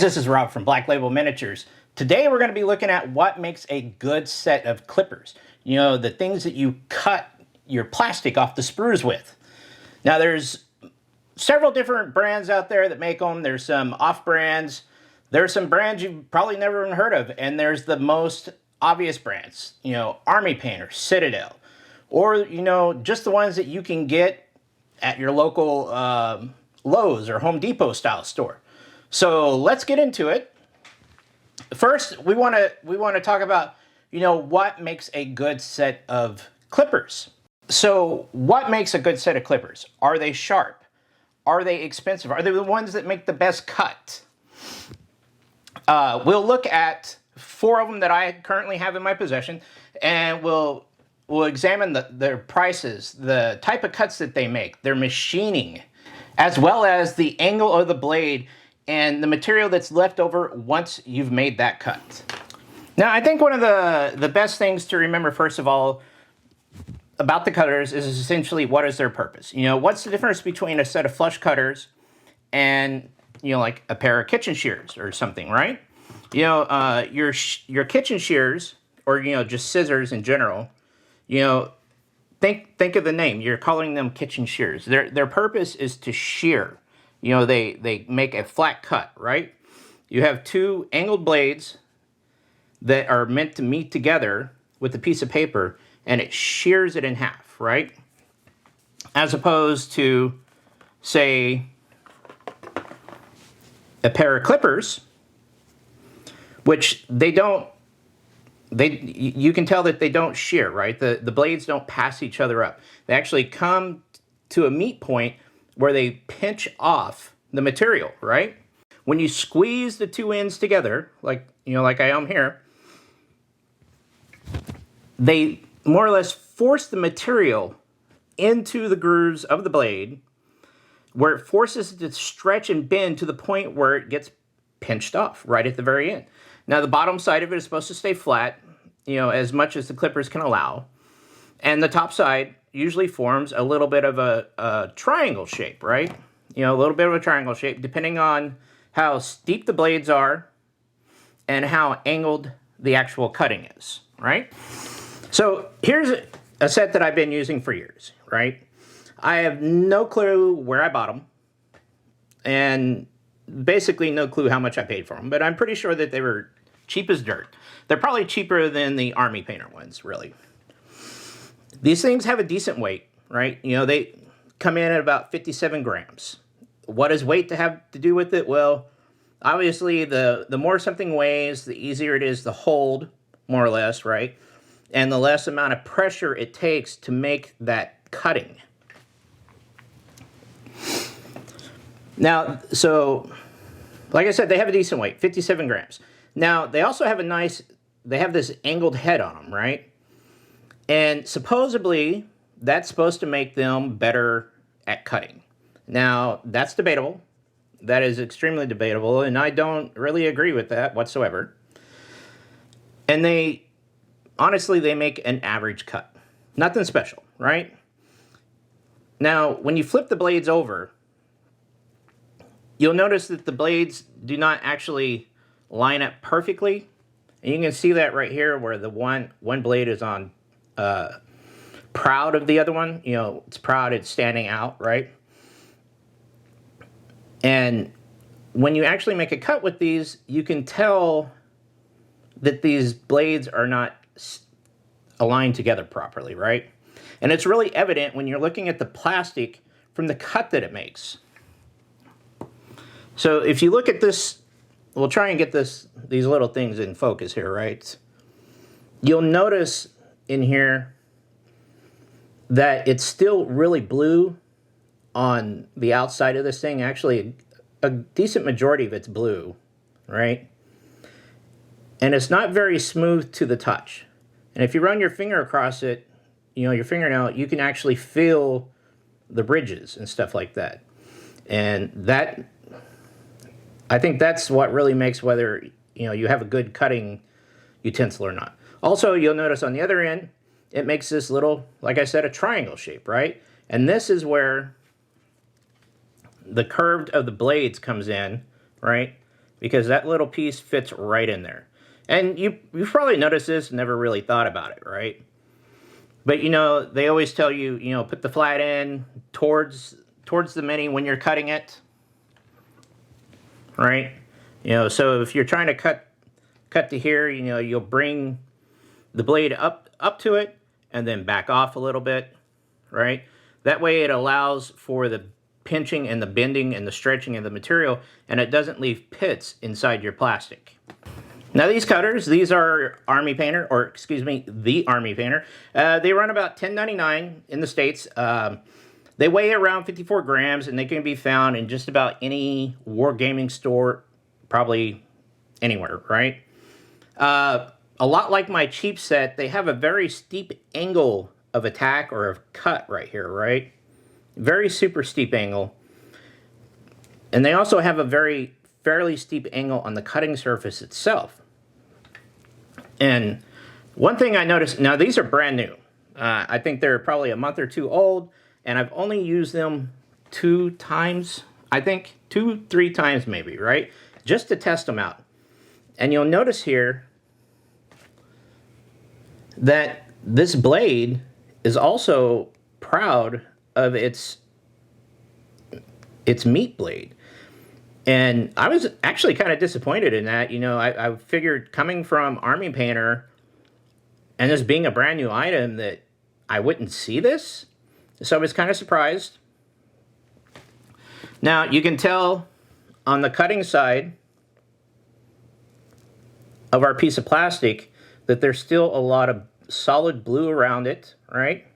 guys, this is Rob from Black Label Miniatures. Today we're going to be looking at what makes a good set of clippers. You know, the things that you cut your plastic off the sprues with. Now there's several different brands out there that make them. There's some off-brands. There's some brands you've probably never even heard of. And there's the most obvious brands. You know, Army Painter, Citadel. Or, you know, just the ones that you can get at your local Lowe's or Home Depot style store. So let's get into it. First, we want to talk about, you know, what makes a good set of clippers. So what makes a good set of clippers? Are they sharp? Are they expensive? Are they the ones that make the best cut? We'll look at 4 of them that I currently have in my possession, and we'll examine their prices, the type of cuts that they make, their machining, as well as the angle of the blade and the material that's left over once you've made that cut. Now, I think one of the best things to remember, first of all, about the cutters is essentially what is their purpose. You know, what's the difference between a set of flush cutters and, you know, like a pair of kitchen shears or something, right? You know, your kitchen shears, or, you know, just scissors in general, you know, think of the name. You're calling them kitchen shears. Their purpose is to shear. You know, they make a flat cut, right? You have 2 angled blades that are meant to meet together with a piece of paper, and it shears it in half, right? As opposed to, say, a pair of clippers, which you can tell that they don't shear, right? The blades don't pass each other up. They actually come to a meet point where they pinch off the material, right? When you squeeze the 2 ends together, like I am here, they more or less force the material into the grooves of the blade, where it forces it to stretch and bend to the point where it gets pinched off right at the very end. Now, the bottom side of it is supposed to stay flat, you know, as much as the clippers can allow. And the top side usually forms a little bit of a triangle shape, right? You know, a little bit of a triangle shape, depending on how steep the blades are and how angled the actual cutting is, right? So here's a set that I've been using for years, right? I have no clue where I bought them, and basically no clue how much I paid for them, but I'm pretty sure that they were cheap as dirt. They're probably cheaper than the Army Painter ones, really. These things have a decent weight, right? You know, they come in at about 57 grams. What does weight have to do with it? Well, obviously, the more something weighs, the easier it is to hold, more or less, right? And the less amount of pressure it takes to make that cutting. Now, so, like I said, they have a decent weight, 57 grams. Now, they also have they have this angled head on them, right? And supposedly, that's supposed to make them better at cutting. Now, that's debatable. That is extremely debatable, and I don't really agree with that whatsoever. And honestly, they make an average cut. Nothing special, right? Now, when you flip the blades over, you'll notice that the blades do not actually line up perfectly. And you can see that right here where the one blade is on proud of the other one. You know, it's proud, it's standing out, right? And when you actually make a cut with these, you can tell that these blades are not aligned together properly, right? And it's really evident when you're looking at the plastic from the cut that it makes. So if you look at this, we'll try and get these little things in focus here, right? You'll notice in here that it's still really blue on the outside of this thing. Actually, a decent majority of it's blue, right? And it's not very smooth to the touch. And if you run your finger across it, you know, your fingernail, you can actually feel the ridges and stuff like that. And that, I think that's what really makes whether, you know, you have a good cutting utensil or not. Also, you'll notice on the other end, it makes this little, like I said, a triangle shape, right? And this is where the curved of the blades comes in, right? because that little piece fits right in there. And you've probably noticed this, never really thought about it, right? But you know, they always tell you, you know, put the flat end towards the mini when you're cutting it, right? You know, so if you're trying to cut to here, you know, you'll bring the blade up to it and then back off a little bit, right? That way it allows for the pinching and the bending and the stretching of the material, and it doesn't leave pits inside your plastic. Now these cutters, these are Army Painter, or excuse me, the Army Painter. They run about $10.99 in the States. They weigh around 54 grams, and they can be found in just about any wargaming store, probably anywhere, right? A lot like my cheap set, they have a very steep angle of attack or of cut right here, right? Very super steep angle. And they also have a fairly steep angle on the cutting surface itself. And one thing I noticed, now these are brand new. I think they're probably a month or two old, and I've only used them 2 times, I think, 2-3 times maybe, right? Just to test them out. And you'll notice here that this blade is also proud of its meat blade. And I was actually kind of disappointed in that. You know, I figured coming from Army Painter and this being a brand new item that I wouldn't see this. So I was kind of surprised. Now you can tell on the cutting side of our piece of plastic that there's still a lot of solid blue around it, right?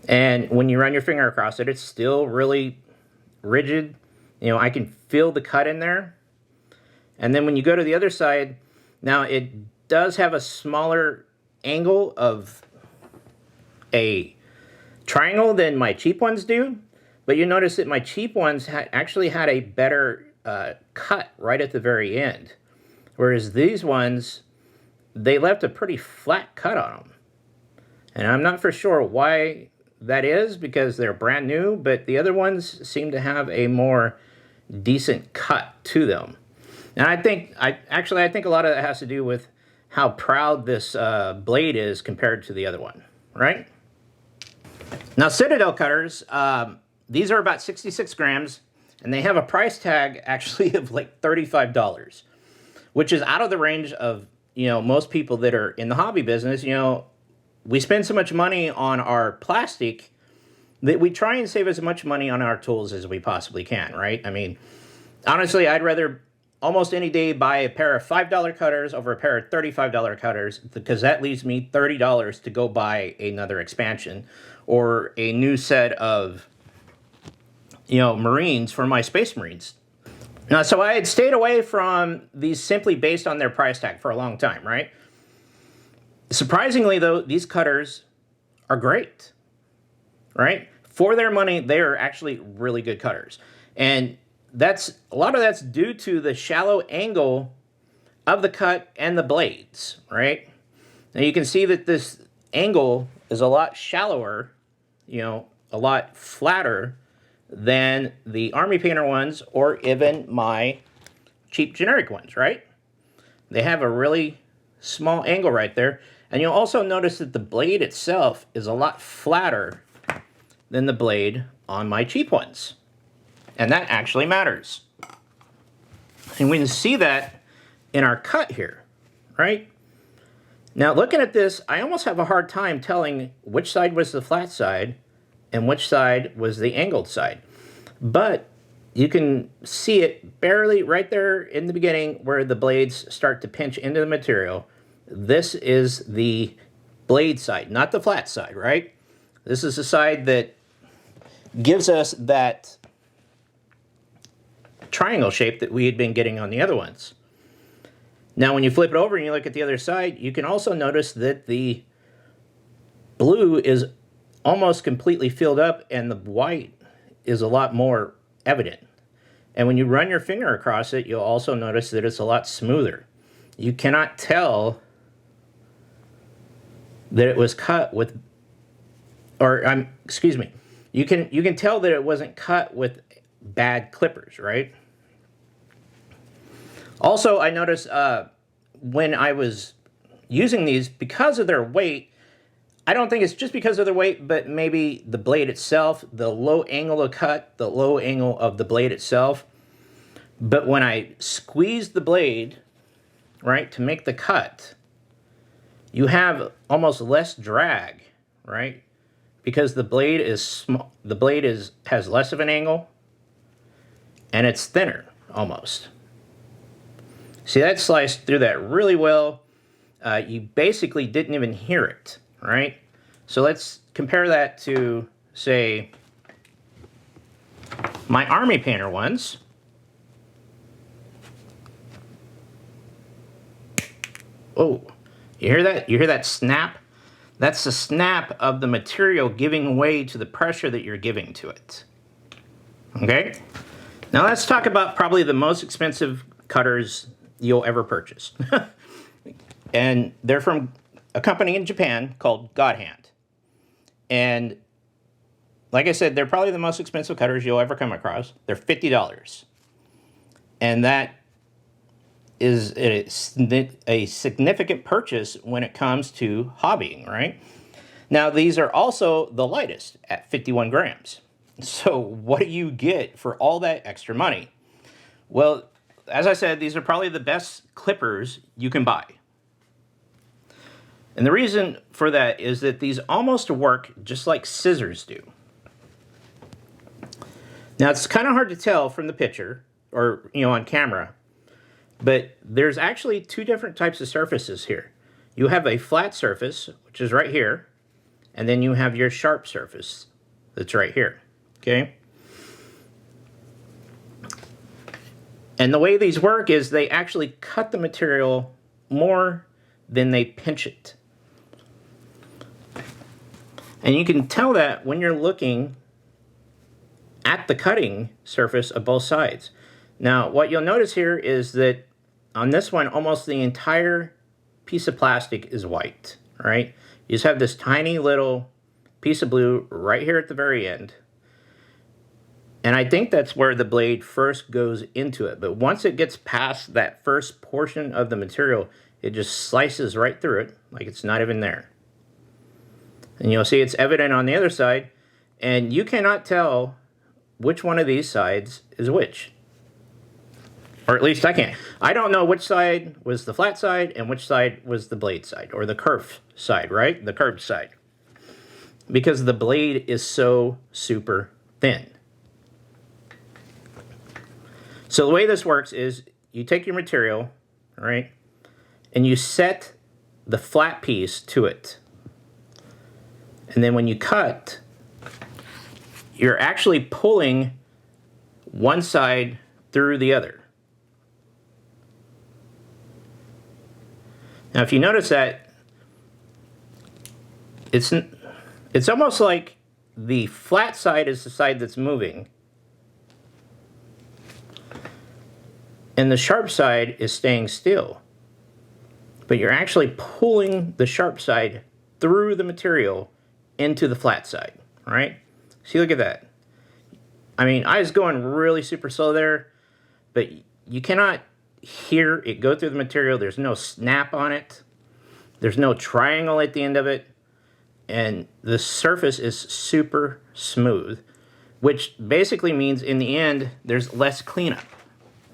And when you run your finger across it, it's still really rigid. You know, I can feel the cut in there. And then when you go to the other side, now it does have a smaller angle of a triangle than my cheap ones do. But you notice that my cheap ones actually had a better cut right at the very end. Whereas these ones, they left a pretty flat cut on them. And I'm not for sure why that is, because they're brand new, but the other ones seem to have a more decent cut to them. And I think a lot of that has to do with how proud this blade is compared to the other one, right? Now Citadel cutters, these are about 66 grams, and they have a price tag actually of like $35, which is out of the range of, you know, most people that are in the hobby business. You know, we spend so much money on our plastic that we try and save as much money on our tools as we possibly can, right? I mean, honestly, I'd rather almost any day buy a pair of $5 cutters over a pair of $35 cutters, because that leaves me $30 to go buy another expansion or a new set of, you know, Marines for my Space Marines. Now, so I had stayed away from these simply based on their price tag for a long time, right? Surprisingly, though, these cutters are great, right? For their money, they are actually really good cutters. And a lot of that's due to the shallow angle of the cut and the blades, right? Now you can see that this angle is a lot shallower, you know, a lot flatter than the Army Painter ones or even my cheap generic ones, right? They have a really small angle right there. And you'll also notice that the blade itself is a lot flatter than the blade on my cheap ones. And that actually matters. And we can see that in our cut here, right? Now looking at this, I almost have a hard time telling which side was the flat side and which side was the angled side. But you can see it barely right there in the beginning where the blades start to pinch into the material. This is the blade side, not the flat side, right? This is the side that gives us that triangle shape that we had been getting on the other ones. Now, when you flip it over and you look at the other side, you can also notice that the blue is almost completely filled up and the white is a lot more evident. And when you run your finger across it, you'll also notice that it's a lot smoother. You cannot tell that it was cut with, excuse me, you can tell that it wasn't cut with bad clippers, right? Also, I noticed when I was using these, because of their weight, I don't think it's just because of their weight, but maybe the blade itself, the low angle of cut, the low angle of the blade itself. But when I squeeze the blade, right, to make the cut, you have almost less drag, right? Because the blade is small, the blade has less of an angle, and it's thinner almost. See, that sliced through that really well. You basically didn't even hear it, right? So let's compare that to, say, my Army Painter ones. Oh, you hear that? You hear that snap? That's the snap of the material giving way to the pressure that you're giving to it. Okay? Now let's talk about probably the most expensive cutters you'll ever purchase. And they're from a company in Japan called God Hand. And like I said, they're probably the most expensive cutters you'll ever come across. They're $50. And that is a significant purchase when it comes to hobbying, right? Now, these are also the lightest at 51 grams. So what do you get for all that extra money? Well, as I said, these are probably the best clippers you can buy. And the reason for that is that these almost work just like scissors do. Now, it's kind of hard to tell from the picture or, on camera, but there's actually two different types of surfaces here. You have a flat surface, which is right here, and then you have your sharp surface that's right here, okay? And the way these work is they actually cut the material more than they pinch it. And you can tell that when you're looking at the cutting surface of both sides. Now, what you'll notice here is that on this one, almost the entire piece of plastic is white, right? You just have this tiny little piece of blue right here at the very end. And I think that's where the blade first goes into it. But once it gets past that first portion of the material, it just slices right through it like it's not even there. And you'll see it's evident on the other side, and you cannot tell which one of these sides is which. Or at least I can't. I don't know which side was the flat side and which side was the blade side, or the curved side, right? The curved side. Because the blade is so super thin. So the way this works is you take your material, right, and you set the flat piece to it. And then when you cut, you're actually pulling one side through the other. Now, if you notice that, it's almost like the flat side is the side that's moving, and the sharp side is staying still. But you're actually pulling the sharp side through the material into the flat side, right? See, look at that. I mean, I was going really super slow there, but you cannot hear it go through the material. There's no snap on it. There's no triangle at the end of it. And the surface is super smooth, which basically means in the end, there's less cleanup.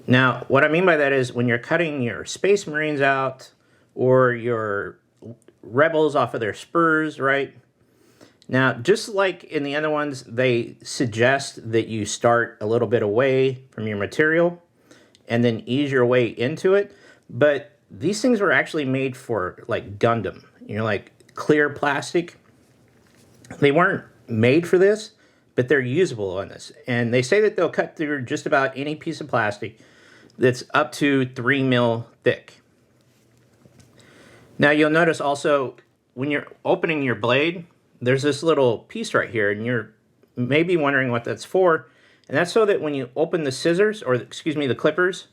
Now, what I mean by that is when you're cutting your Space Marines out or your Rebels off of their spurs, right? Now, just like in the other ones, they suggest that you start a little bit away from your material and then ease your way into it. But these things were actually made for like Gundam, like clear plastic. They weren't made for this, but they're usable on this. And they say that they'll cut through just about any piece of plastic that's up to 3 mil thick. Now, you'll notice also when you're opening your blade, there's this little piece right here, and you're maybe wondering what that's for. And that's so that when you open the scissors, or excuse me, the clippers,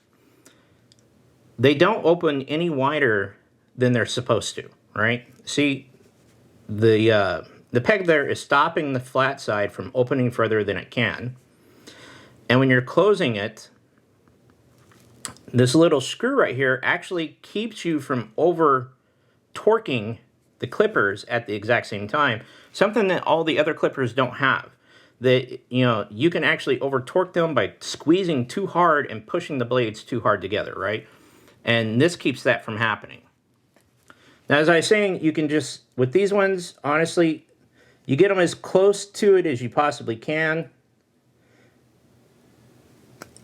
they don't open any wider than they're supposed to, right? See, the peg there is stopping the flat side from opening further than it can. And when you're closing it, This little screw right here actually keeps you from over torquing the clippers at the exact same time, something that all the other clippers don't have. That, you know, you can actually over torque them by squeezing too hard and pushing the blades too hard together, right? And this keeps that from happening. Now, as I was saying, you can just, with these ones, honestly, you get them as close to it as you possibly can,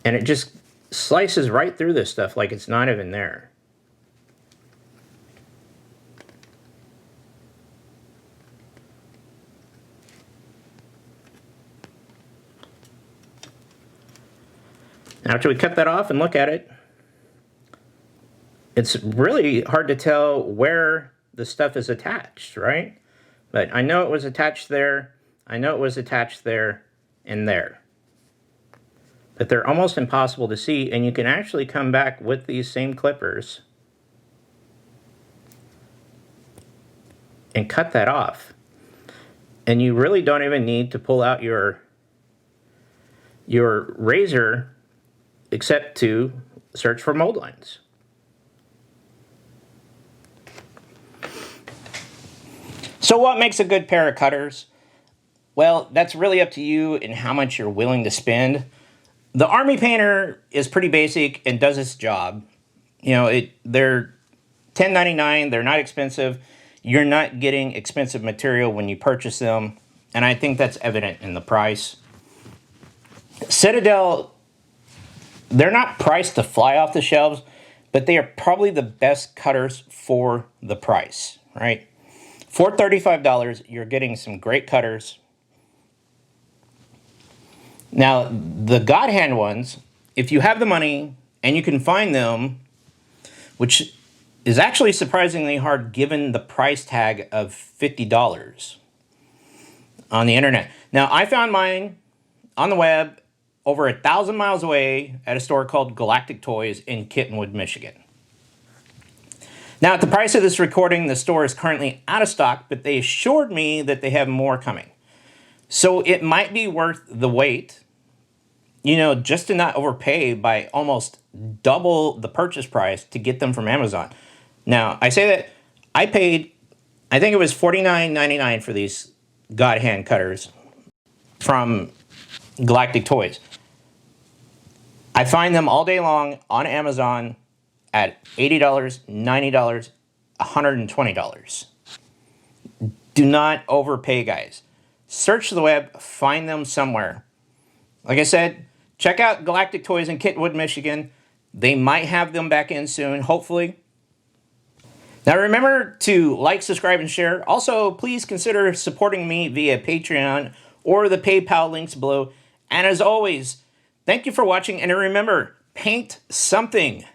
and it just slices right through this stuff like it's not even there. After we cut that off and look at it, it's really hard to tell where the stuff is attached, right? But I know it was attached there, I know it was attached there, and there. But they're almost impossible to see, and you can actually come back with these same clippers and cut that off. And you really don't even need to pull out your razor except to search for mold lines. So what makes a good pair of cutters? Well, that's really up to you and how much you're willing to spend. The Army Painter is pretty basic and does its job. You know, they're $10.99, they're not expensive. You're not getting expensive material when you purchase them, and I think that's evident in the price. Citadel, they're not priced to fly off the shelves, but they are probably the best cutters for the price, right? For $35, you're getting some great cutters. Now, the God Hand ones, if you have the money and you can find them, which is actually surprisingly hard given the price tag of $50 on the internet. Now, I found mine on the web over 1,000 miles away at a store called Galactic Toys in Kittenwood, Michigan. Now, at the price of this recording, the store is currently out of stock, but they assured me that they have more coming. So it might be worth the wait, you know, just to not overpay by almost double the purchase price to get them from Amazon. Now, I say that I paid, I think it was $49.99 for these God Hand cutters from Galactic Toys. I find them all day long on Amazon at $80, $90, $120. Do not overpay, guys. Search the web, find them somewhere. Like I said, check out Galactic Toys in Kittenwood, Michigan. They might have them back in soon, hopefully. Now remember to like, subscribe, and share. Also, please consider supporting me via Patreon or the PayPal links below. And as always, thank you for watching, and remember, paint something.